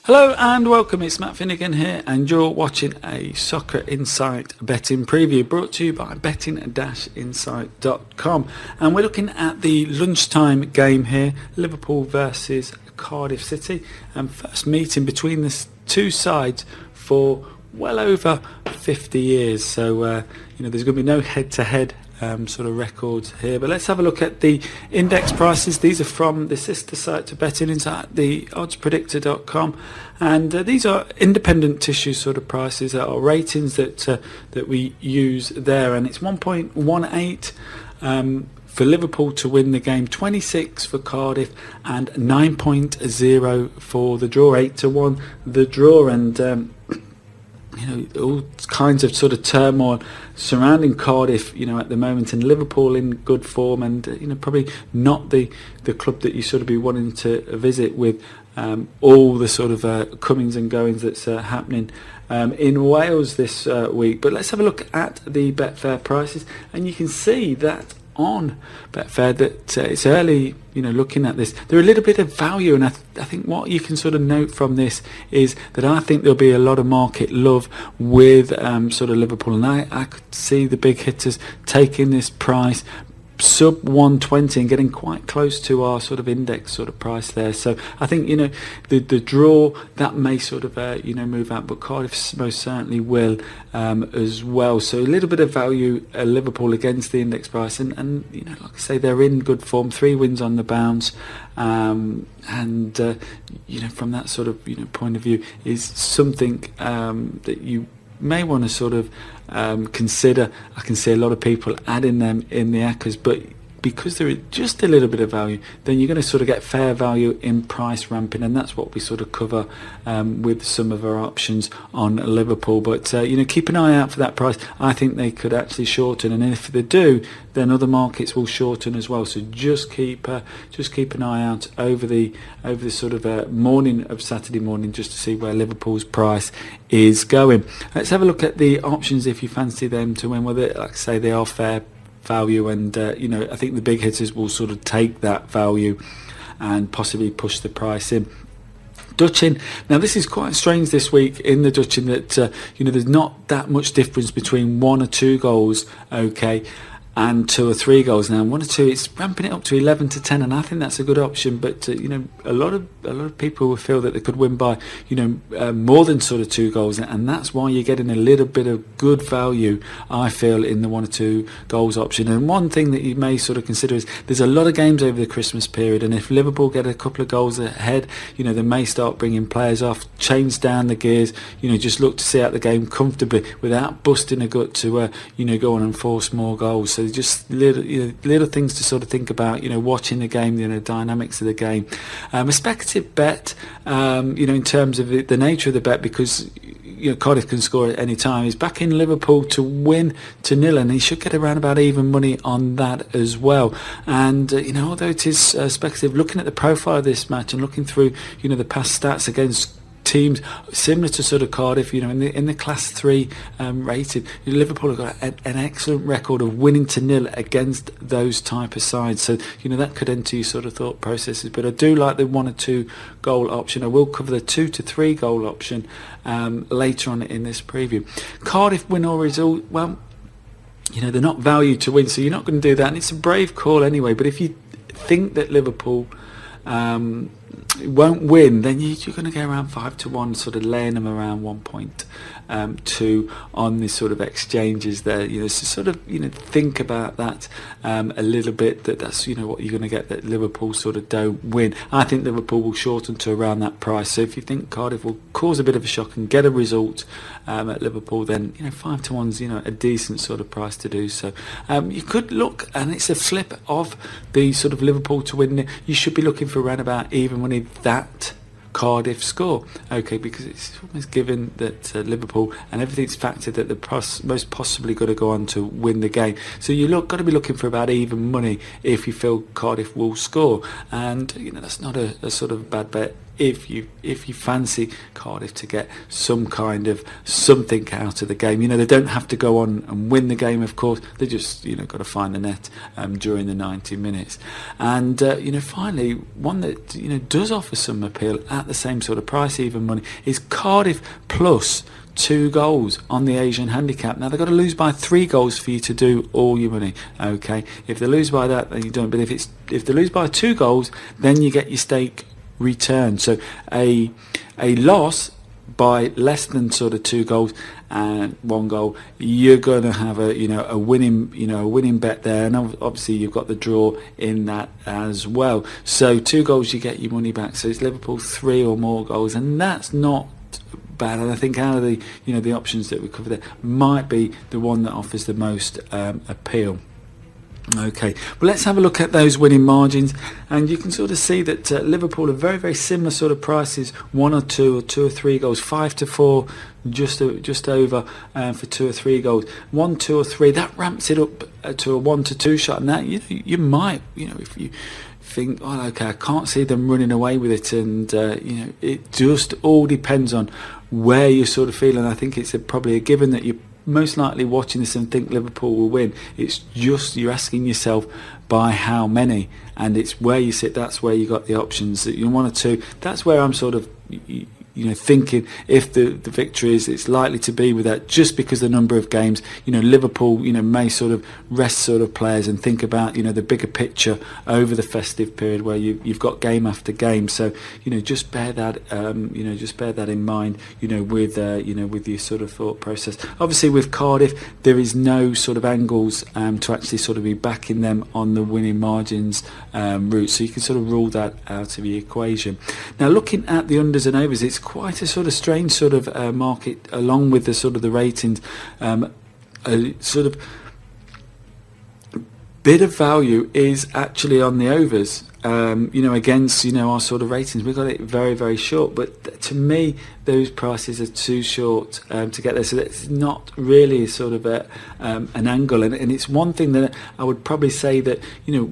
Hello and welcome, it's Matt Finnegan here and you're watching a Soccer Insight betting preview brought to you by betting-insight.com, and we're looking at the lunchtime game here, Liverpool versus Cardiff City, and first meeting between the two sides for well over 50 years, so there's going to be no head-to-head sort of records here, but let's have a look at the index prices. These are from the sister site to Betting Insight, the oddspredictor.com, and these are independent tissue sort of prices, or ratings that we use there, and it's 1.18 for Liverpool to win the game, 26 for Cardiff, and 9.0 for the draw, 8-1 the draw, and all kinds of sort of turmoil surrounding Cardiff, at the moment, and Liverpool in good form, and probably not the club that you sort of be wanting to visit with all the sort of comings and goings that's happening in Wales this week. But let's have a look at the Betfair prices, and you can see that on Betfair that it's early, looking at this, they're a little bit of value, and I think what you can sort of note from this is that I think there'll be a lot of market love with sort of Liverpool, and I could see the big hitters taking this price sub 120 and getting quite close to our sort of index sort of price there. So I think the draw that may sort of move out, but Cardiff most certainly will as well. So a little bit of value Liverpool against the index price, and like I say, they're in good form, 3 wins on the bounce, and from that sort of point of view is something that you may want to sort of consider. I can see a lot of people adding them in the ACCAs, but because there is just a little bit of value, then you're going to sort of get fair value in price ramping, and that's what we sort of cover with some of our options on Liverpool. But keep an eye out for that price. I think they could actually shorten, and if they do, then other markets will shorten as well. So just keep an eye out over the sort of morning of Saturday morning, just to see where Liverpool's price is going. Let's have a look at the options if you fancy them to win. Whether, like I say, they are fair value, and I think the big hitters will sort of take that value and possibly push the price in. Dutchin. Now this is quite strange this week in the Dutchin that there's not that much difference between 1 or 2 goals, and 2 or 3 goals. Now 1 or 2, it's ramping it up to 11 to 10, and I think that's a good option. But a lot of people will feel that they could win by more than sort of 2 goals, and that's why you're getting a little bit of good value, I feel, in the 1 or 2 goals option. And one thing that you may sort of consider is there's a lot of games over the Christmas period, and if Liverpool get a couple of goals ahead, they may start bringing players off, change down the gears, just look to see out the game comfortably without busting a gut to go on and force more goals. So just little things to sort of think about, watching the game, the dynamics of the game. A speculative bet, in terms of the nature of the bet, because Cardiff can score at any time. He's back in Liverpool to win to 0, and he should get around about even money on that as well. And although it is speculative, looking at the profile of this match and looking through the past stats against teams similar to sort of Cardiff, in the class 3 rated, Liverpool have got an excellent record of winning to 0 against those type of sides. So that could enter your sort of thought processes. But I do like the 1 or 2 goal option. I will cover the 2 to 3 goal option later on in this preview. Cardiff win or result, well, they're not valued to win, so you're not going to do that, and it's a brave call anyway. But if you think that Liverpool won't win, then you're going to go around 5-1, sort of laying them around 1.2 on this sort of exchanges there. So sort of think about that a little bit. That's what you're going to get, that Liverpool sort of don't win. I think Liverpool will shorten to around that price. So if you think Cardiff will cause a bit of a shock and get a result at Liverpool, then 5-1's a decent sort of price to do so. You could look, and it's a flip of the sort of Liverpool to win. You should be looking for around about even money that Cardiff score, because it's almost given that Liverpool and everything's factored that they're most possibly going to go on to win the game. So got to be looking for about even money if you feel Cardiff will score, and that's not a sort of bad bet if you fancy Cardiff to get some kind of something out of the game. You know, they don't have to go on and win the game, of course. They just, you know, got to find the net during the 90 minutes. And you know, finally, one that, you know, does offer some appeal at the same sort of price, even money, is Cardiff plus 2 goals on the Asian handicap. Now they've got to lose by 3 goals for you to do all your money. Okay, if they lose by that, then you don't. But if they lose by 2 goals, then you get your stake returned. So a loss by less than sort of 2 goals and 1 goal, you're going to have a winning bet there. And obviously you've got the draw in that as well. So 2 goals, you get your money back. So it's Liverpool 3 or more goals, and that's not bad. And I think out of the, you know, the options that we covered there, might be the one that offers the most appeal. Okay, well, let's have a look at those winning margins, and you can sort of see that Liverpool are very, very similar sort of prices, 1 or 2 or 2 or 3 goals, 5 to 4, just over for 2 or 3 goals, 1, 2 or 3. That ramps it up to a 1 to 2 shot, and that, you know, you might, you know, if you think, oh, okay, I can't see them running away with it, and you know, it just all depends on where you're sort of feeling. I think it's probably a given that you're most likely watching this and think Liverpool will win. It's just you're asking yourself by how many, and it's where you sit. That's where you got the options that you want to. That's where I'm sort of, you know, thinking if the victory is, it's likely to be with that, just because the number of games, you know, Liverpool, you know, may sort of rest sort of players and think about, you know, the bigger picture over the festive period where you've got game after game. So, you know, just bear that in mind, you know, with your sort of thought process. Obviously with Cardiff, there is no sort of angles to actually sort of be backing them on the winning margins route, so you can sort of rule that out of the equation. Now, looking at the unders and overs, it's quite a sort of strange sort of market, along with the sort of the ratings. A sort of bit of value is actually on the overs, you know, against, you know, our sort of ratings. We've got it very, very short, but to me those prices are too short to get there. So that's not really sort of an angle, and it's one thing that I would probably say that, you know,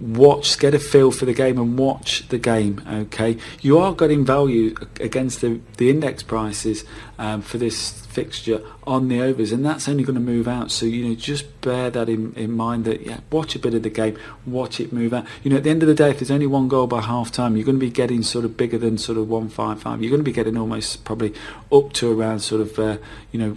get a feel for the game and watch the game. Okay, you are getting value against the index prices for this fixture on the overs, and that's only going to move out. So, you know, just bear that in mind, that watch a bit of the game, watch it move out. You know, at the end of the day, if there's only 1 goal by half time, you're going to be getting sort of bigger than sort of 155. You're going to be getting almost probably up to around sort of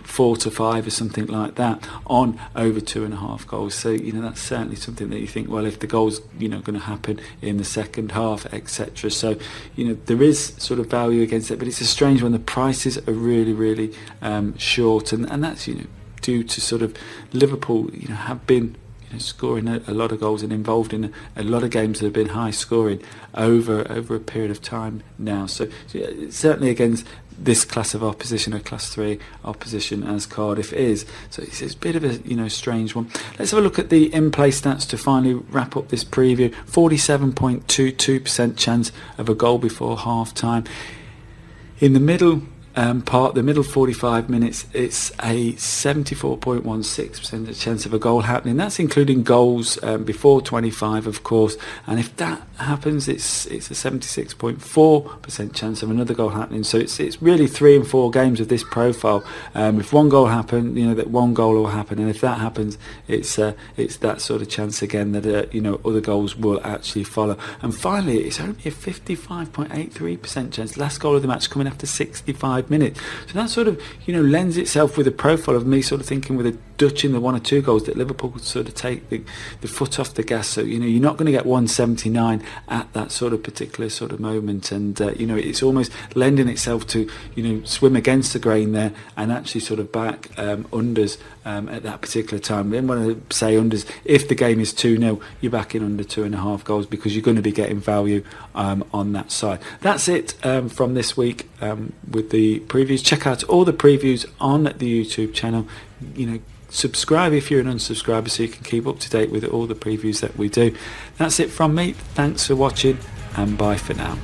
4 to 5 or something like that on over 2.5 goals. So, you know, that's certainly something that you think, well, if the goal's, you know, going to happen in the second half, etc. So, you know, there is sort of value against it, but it's a strange one. The prices are really, really short, and that's, you know, due to sort of Liverpool, you know, have been, you know, scoring a lot of goals and involved in a lot of games that have been high scoring over a period of time now. So certainly against this class of opposition, a class 3 opposition as Cardiff is. So it's a bit of a, you know, strange one. Let's have a look at the in-play stats to finally wrap up this preview. 47.22% chance of a goal before half time. In the middle the middle 45 minutes, it's a 74.16% chance of a goal happening. That's including goals before 25, of course, and if that happens, it's a 76.4% chance of another goal happening. So it's really 3 and 4 games of this profile. If 1 goal happens, you know, that 1 goal will happen, and if that happens, it's that sort of chance again that you know, other goals will actually follow. And finally, it's only a 55.83% chance, last goal of the match coming after 65 minutes. So that sort of, you know, lends itself with a profile of me sort of thinking with a Dutch in the 1 or 2 goals that Liverpool could sort of take the foot off the gas. So, you know, you're not going to get 179 at that sort of particular sort of moment, and you know, it's almost lending itself to, you know, swim against the grain there and actually sort of back unders at that particular time. We don't want to say unders if the game is 2-0, you're backing under 2.5 goals, because you're going to be getting value on that side. That's it from this week with the previews. Check out all the previews on the YouTube channel. You know, subscribe if you're an unsubscriber so you can keep up to date with all the previews that we do. That's it from me. Thanks for watching, and bye for now.